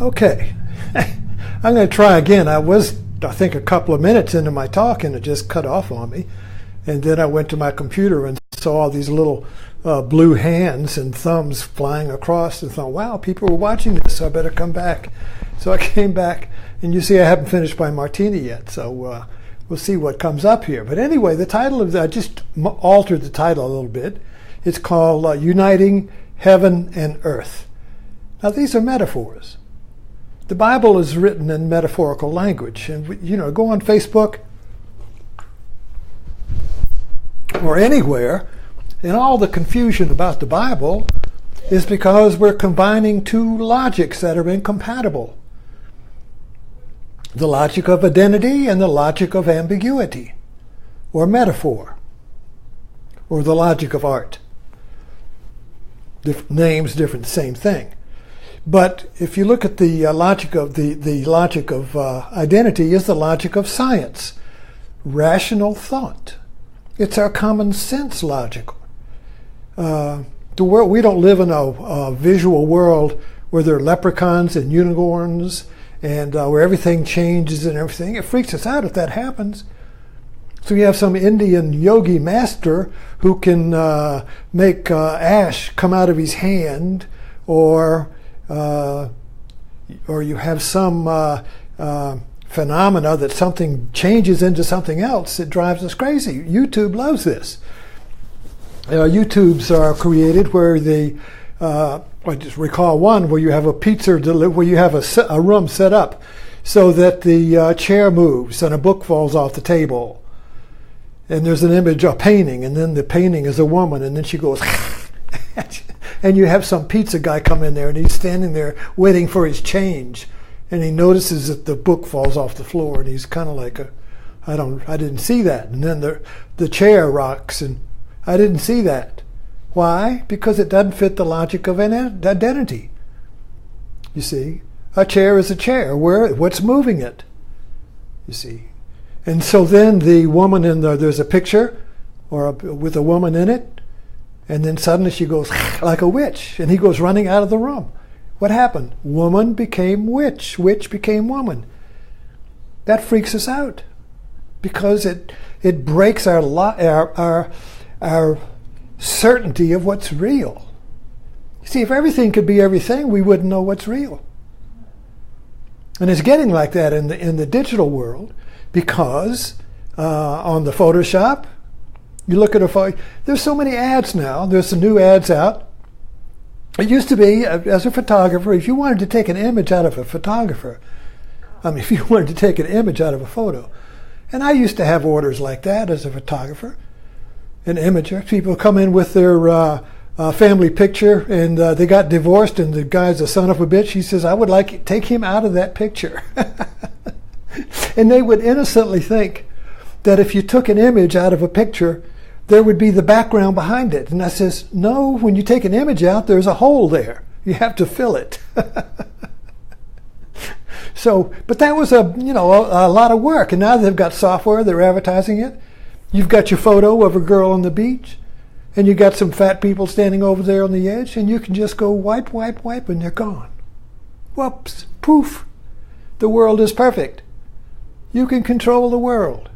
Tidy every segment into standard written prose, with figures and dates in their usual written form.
Okay, I'm going to try again. I think, a couple of minutes into my talk, and it just cut off on me. And then I went to my computer and saw all these little blue hands and thumbs flying across, and thought, wow, people were watching this, so I better come back. So I came back, and you see I haven't finished my martini yet, so we'll see what comes up here. But anyway, the title of I just altered the title a little bit. It's called Uniting Heaven and Earth. Now, these are metaphors. The Bible is written in metaphorical language. And, go on Facebook or anywhere, and all the confusion about the Bible is because we're combining two logics that are incompatible. The logic of identity and the logic of ambiguity, or metaphor, or the logic of art. Names different, same thing. But if you look at the logic of the logic of identity is the logic of science, rational thought. It's our common sense logic. The world, we don't live in a visual world where there are leprechauns and unicorns and where everything changes and everything. It freaks us out if that happens. So you have some Indian yogi master who can make ash come out of his hand, or you have some phenomena that something changes into something else. It drives us crazy. YouTube loves this. YouTubes are created where I just recall one where you have a pizza where you have a room set up so that the chair moves and a book falls off the table. And there's an image, a painting, and then the painting is a woman, and then she goes, and you have some pizza guy come in there, and he's standing there waiting for his change, and he notices that the book falls off the floor, and he's kind of like, I didn't see that. And then the chair rocks, and I didn't see that. Why? Because it doesn't fit the logic of identity. You see, a chair is a chair. What's moving it? You see. And so then the woman there's a picture with a woman in it, and then suddenly she goes like a witch, and he goes running out of the room. What happened? Woman became witch. Witch became woman. That freaks us out because it breaks our certainty of what's real. See, if everything could be everything, we wouldn't know what's real. And it's getting like that in the digital world. Because on the Photoshop, you look at a photo, there's so many ads now. There's some new ads out. It used to be, as a photographer, if you wanted to take an image out of a if you wanted to take an image out of a photo, and I used to have orders like that as a photographer, an imager. People come in with their family picture, and they got divorced, and the guy's a son of a bitch. He says, I would like to take him out of that picture. And they would innocently think that if you took an image out of a picture, there would be the background behind it. And I says, no, when you take an image out, there's a hole there. You have to fill it. But that was a lot of work. And now they've got software, they're advertising it. You've got your photo of a girl on the beach, and you got some fat people standing over there on the edge, and you can just go wipe, wipe, wipe, and they're gone. Whoops, poof. The world is perfect. You can control the world.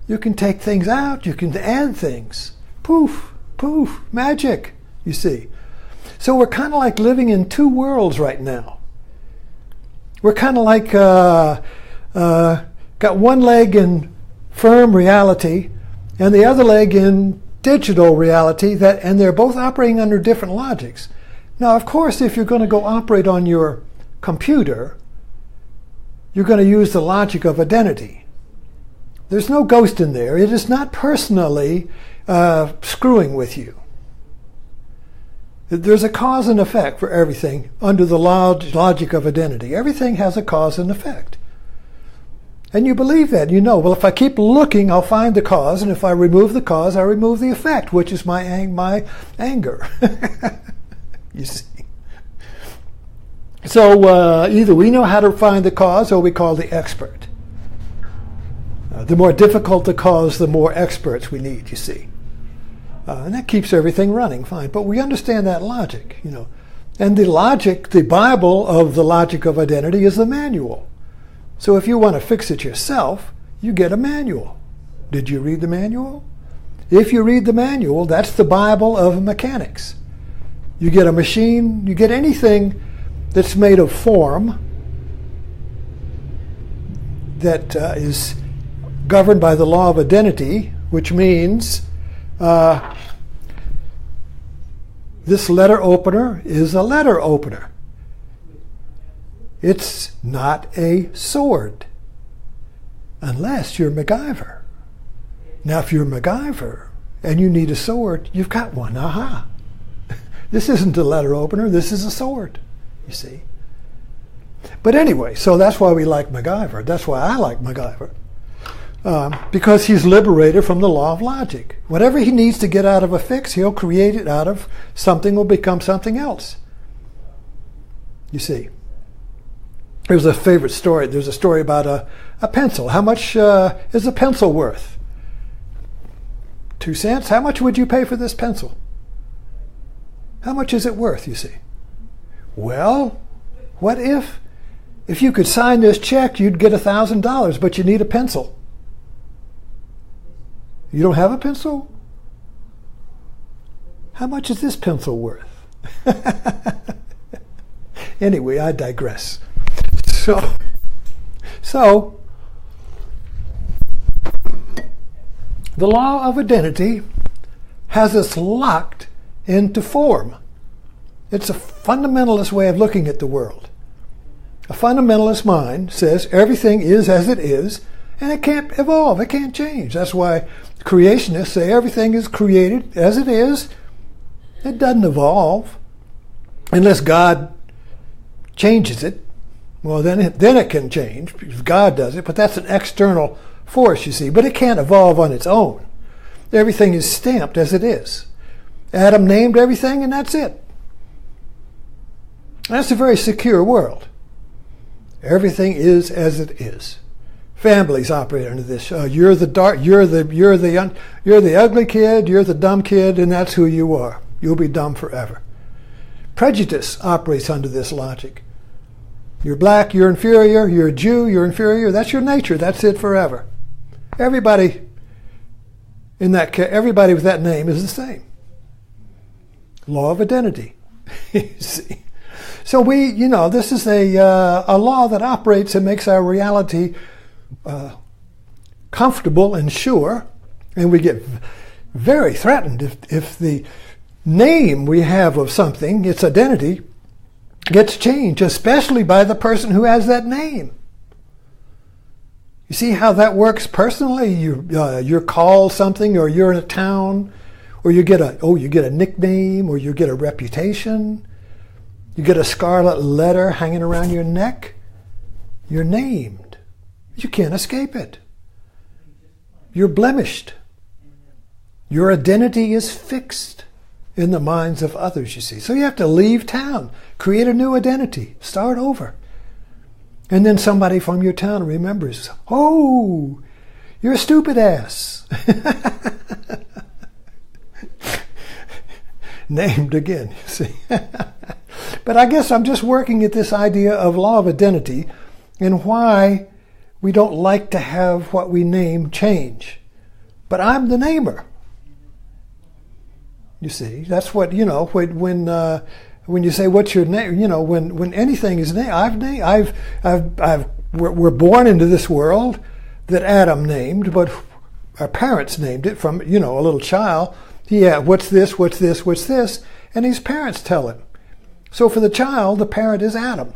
You can take things out. You can add things. Poof, poof, magic, you see. So we're kind of like living in two worlds right now. We're kind of like got one leg in firm reality and the other leg in digital reality, and they're both operating under different logics. Now, of course, if you're going to go operate on your computer, you're going to use the logic of identity. There's no ghost in there. It is not personally screwing with you. There's a cause and effect for everything under the logic of identity. Everything has a cause and effect. And you believe that. You know, well, if I keep looking, I'll find the cause, and if I remove the cause, I remove the effect, which is my anger. You see. So either we know how to find the cause, or we call the expert. The more difficult the cause, the more experts we need, you see. And that keeps everything running fine. But we understand that logic, And the logic, the Bible of the logic of identity is the manual. So if you want to fix it yourself, you get a manual. Did you read the manual? If you read the manual, that's the Bible of mechanics. You get a machine, you get anything that's made of form that is governed by the law of identity, which means this letter opener is a letter opener. It's not a sword, unless you're MacGyver. Now, if you're MacGyver and you need a sword, you've got one. Aha! This isn't a letter opener, this is a sword, you see. But anyway, so that's why we like MacGyver. That's why I like MacGyver. Because he's liberated from the law of logic. Whatever he needs to get out of a fix, he'll create it out of something will become something else. You see. There's a favorite story. There's a story about a pencil. How much is a pencil worth? 2 cents? How much would you pay for this pencil? How much is it worth, you see? Well, what if you could sign this check, you'd get $1,000, but you need a pencil? You don't have a pencil? How much is this pencil worth? Anyway, I digress. So, the law of identity has us locked into form. It's a fundamentalist way of looking at the world. A fundamentalist mind says everything is as it is, and it can't evolve, it can't change. That's why creationists say everything is created as it is. It doesn't evolve unless God changes it. Well, then it can change because God does it, but that's an external force, you see. But it can't evolve on its own. Everything is stamped as it is. Adam named everything, and that's it. That's a very secure world. Everything is as it is. Families operate under this. You're the ugly kid, you're the dumb kid, and that's who you are. You'll be dumb forever. Prejudice operates under this logic. You're black, you're inferior. You're a Jew, you're inferior. That's your nature. That's it forever. Everybody with that name is the same. Law of identity. You see. So this is a law that operates and makes our reality comfortable and sure, and we get very threatened if the name we have of something, its identity, gets changed, especially by the person who has that name. You see how that works personally? You're called something, or you're in a town, or you get a nickname, or you get a reputation, you get a scarlet letter hanging around your neck. You're named. You can't escape it. You're blemished. Your identity is fixed in the minds of others, you see. So you have to leave town, create a new identity, start over. And then somebody from your town remembers, oh, you're a stupid ass. Named again, you see. But I guess I'm just working at this idea of law of identity and why we don't like to have what we name change. But I'm the namer. You see, that's what, when you say what's your name, when anything is named, we're born into this world that Adam named, but our parents named it from, a little child. Yeah, what's this, what's this, what's this? And his parents tell him. So for the child, the parent is Adam,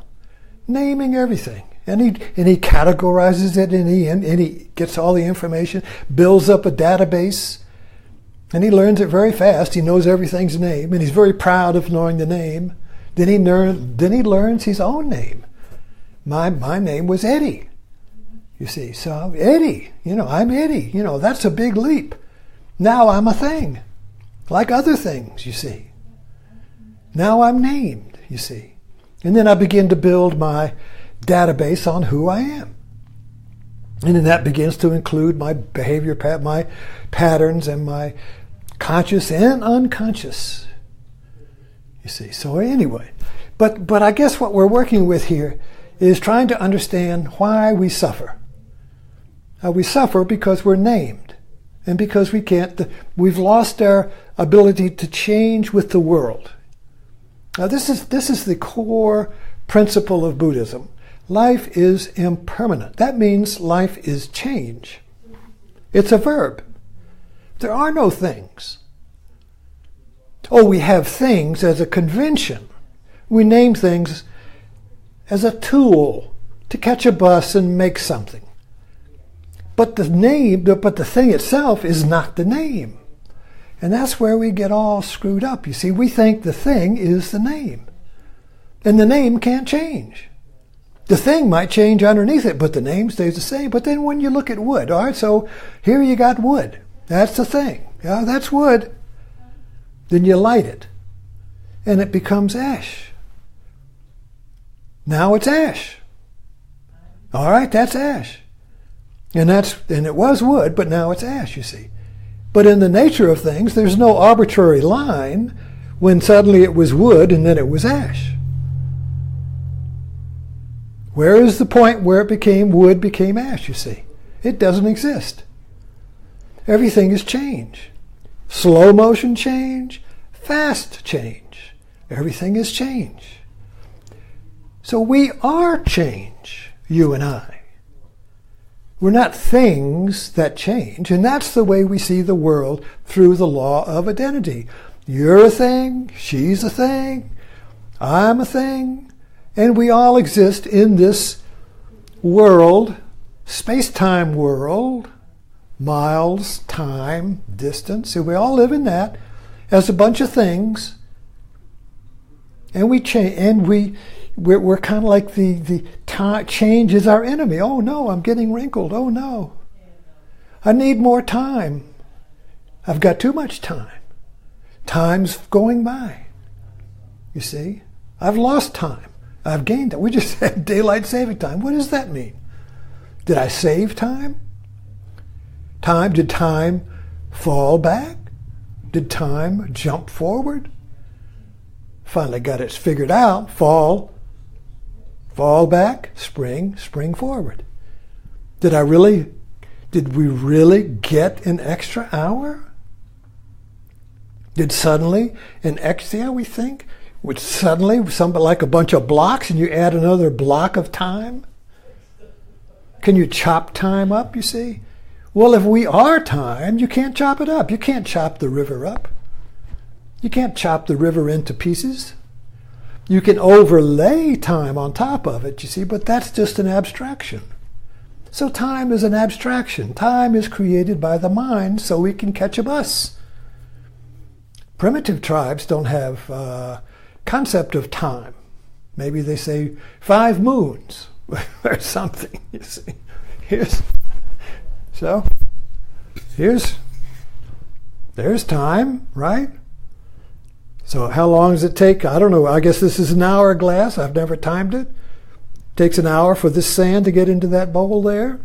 naming everything. And he categorizes it, and he gets all the information, builds up a database, and he learns it very fast. He knows everything's name, and he's very proud of knowing the name. Then he learns his own name. My name was Eddie. You see, so Eddie, I'm Eddie. That's a big leap. Now I'm a thing, like other things, you see. Now I'm named, you see. And then I begin to build my database on who I am. And then that begins to include my behavior, my patterns, and my conscious and unconscious. You see, so anyway, But I guess what we're working with here is trying to understand why we suffer. We suffer because we're named, and because we've lost our ability to change with the world. Now this is the core principle of Buddhism. Life is impermanent. That means life is change. It's a verb. There are no things. Oh, we have things as a convention. We name things as a tool to catch a bus and make something. But the thing itself is not the name. And that's where we get all screwed up. You see, we think the thing is the name. And the name can't change. The thing might change underneath it, but the name stays the same. But then when you look at wood, all right, so here you got wood. That's the thing. Yeah, that's wood. Then you light it, and it becomes ash. Now it's ash. All right, that's ash. And it was wood, but now it's ash, you see. But in the nature of things, there's no arbitrary line when suddenly it was wood and then it was ash. Where is the point where it became wood, became ash, you see? It doesn't exist. Everything is change. Slow motion change, fast change. Everything is change. So we are change, you and I. We're not things that change, and that's the way we see the world through the law of identity. You're a thing, she's a thing, I'm a thing, and we all exist in this world, space-time world, miles, time, distance, so we all live in that as a bunch of things, and we change, and we're kind of like the change is our enemy. Oh no, I'm getting wrinkled. Oh no, I need more time. I've got too much time. Time's going by. You see, I've lost time. I've gained it. We just had daylight saving time. What does that mean? Did I save time? Did time fall back? Did time jump forward? Finally got it figured out. Fall back, spring forward. Did we really get an extra hour? Did suddenly we think, would suddenly like a bunch of blocks and you add another block of time? Can you chop time up, you see? Well, if we are time, you can't chop it up. You can't chop the river up. You can't chop the river into pieces. You can overlay time on top of it, you see, but that's just an abstraction. So time is an abstraction. Time is created by the mind so we can catch a bus. Primitive tribes don't have a concept of time. Maybe they say 5 moons or something, you see. There's time, right? So how long does it take? I don't know. I guess this is an hourglass. I've never timed it. Takes an hour for this sand to get into that bowl there.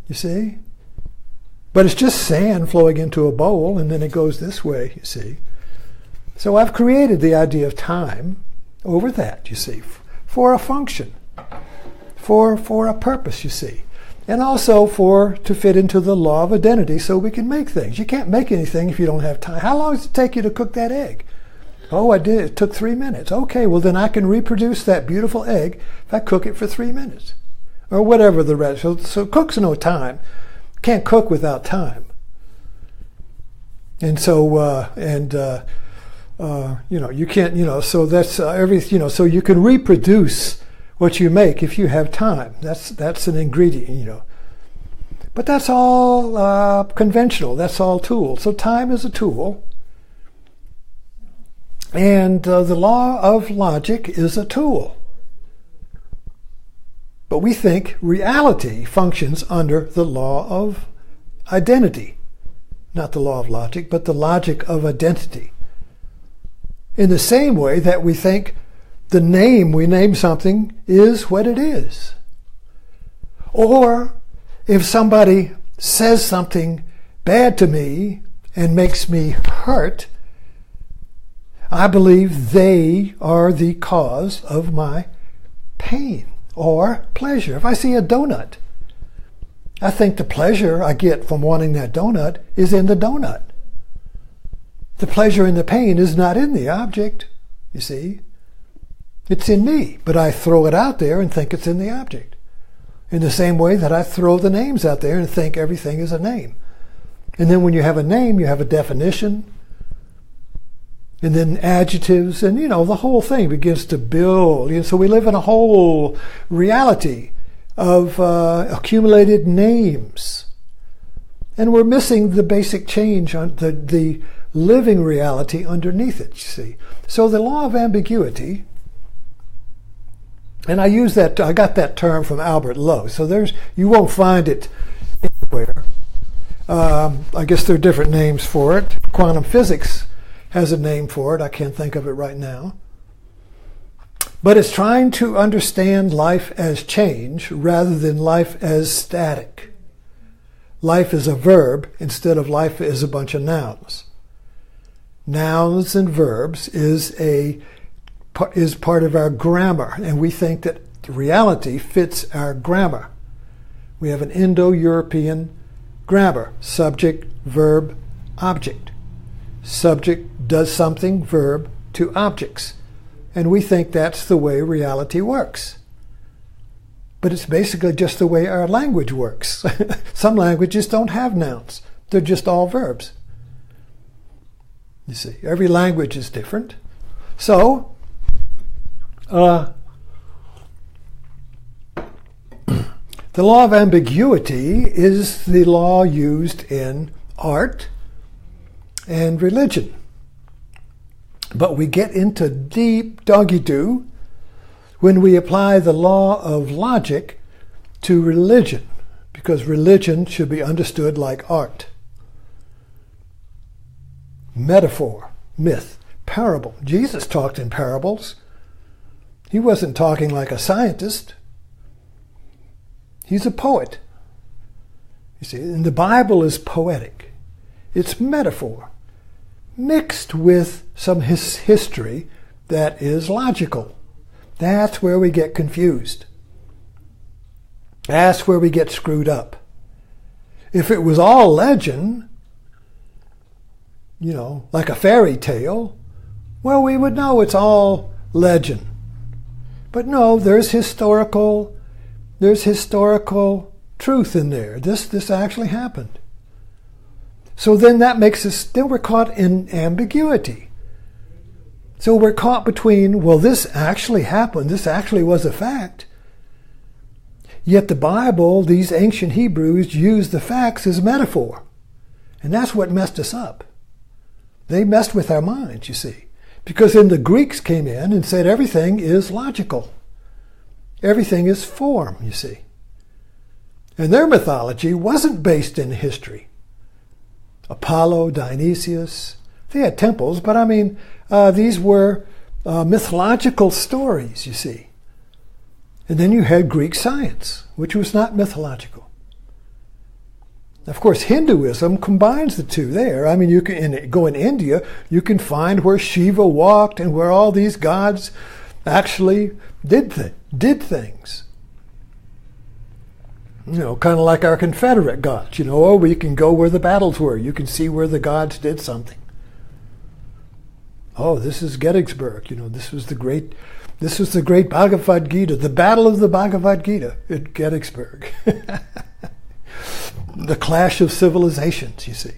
You see? But it's just sand flowing into a bowl, and then it goes this way, you see. So I've created the idea of time over that, you see, for a function, for a purpose, you see. And also to fit into the law of identity so we can make things. You can't make anything if you don't have time. How long does it take you to cook that egg? Oh, I did. It took 3 minutes. Okay, well then I can reproduce that beautiful egg if I cook it for 3 minutes. Or whatever the rest. So cook's no time. Can't cook without time. And so, you can't, so that's so you can reproduce what you make if you have time. That's an ingredient, But that's all conventional. That's all tools. So time is a tool. And the law of logic is a tool. But we think reality functions under the law of identity. Not the law of logic, but the logic of identity. In the same way that we think the name we name something is what it is. Or if somebody says something bad to me and makes me hurt, I believe they are the cause of my pain or pleasure. If I see a donut, I think the pleasure I get from wanting that donut is in the donut. The pleasure and the pain is not in the object, you see. It's in me, but I throw it out there and think it's in the object. In the same way that I throw the names out there and think everything is a name. And then when you have a name, you have a definition, and then adjectives, and the whole thing begins to build. So we live in a whole reality of accumulated names. And we're missing the basic change on the living reality underneath it, you see. So the law of ambiguity, and I got that term from Albert Lowe, so you won't find it anywhere. I guess there are different names for it. Quantum physics has a name for it. I can't think of it right now. But it's trying to understand life as change rather than life as static. Life is a verb instead of life is a bunch of nouns. Nouns and verbs is part of our grammar, and we think that reality fits our grammar. We have an Indo-European grammar: subject, verb, object. Subject does something, verb to objects. And we think that's the way reality works. But it's basically just the way our language works. Some languages don't have nouns. They're just all verbs. You see, every language is different. So, the law of ambiguity is the law used in art and religion. But we get into deep doggy-doo when we apply the law of logic to religion, because religion should be understood like art. Metaphor, myth, parable. Jesus talked in parables. He wasn't talking like a scientist. He's a poet. You see, and the Bible is poetic. It's metaphor, mixed with some history that is logical. That's where we get confused. That's where we get screwed up. If it was all legend, like a fairy tale, well, we would know it's all legend. But no, there's historical truth in there. This actually happened. So then that makes us, then we're caught in ambiguity. So we're caught between, well, this actually happened, this actually was a fact. Yet the Bible, these ancient Hebrews, used the facts as metaphor. And that's what messed us up. They messed with our minds, you see. Because then the Greeks came in and said everything is logical. Everything is form, you see. And their mythology wasn't based in history. Apollo, Dionysius, they had temples, but these were mythological stories, you see. And then you had Greek science, which was not mythological. Of course, Hinduism combines the two there. You can go in India, you can find where Shiva walked and where all these gods actually did things. Kind of like our Confederate gods. Or you can go where the battles were. You can see where the gods did something. Oh, this is Gettysburg. This was the great Bhagavad Gita, the Battle of the Bhagavad Gita at Gettysburg. The clash of civilizations, you see.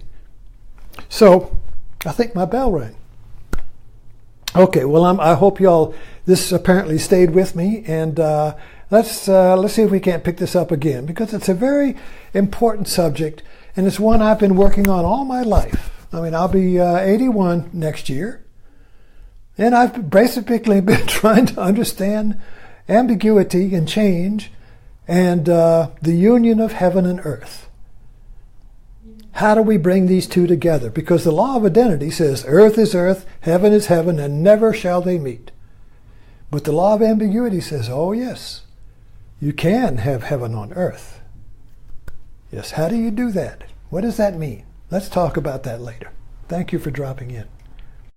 So, I think my bell rang. Okay, well, I hope this apparently stayed with me, and let's see if we can't pick this up again, because it's a very important subject, and it's one I've been working on all my life. I'll be 81 next year, and I've basically been trying to understand ambiguity and change and the union of heaven and earth. How do we bring these two together? Because the law of identity says earth is earth, heaven is heaven, and never shall they meet. But the law of ambiguity says, oh yes, you can have heaven on earth. Yes, how do you do that? What does that mean? Let's talk about that later. Thank you for dropping in.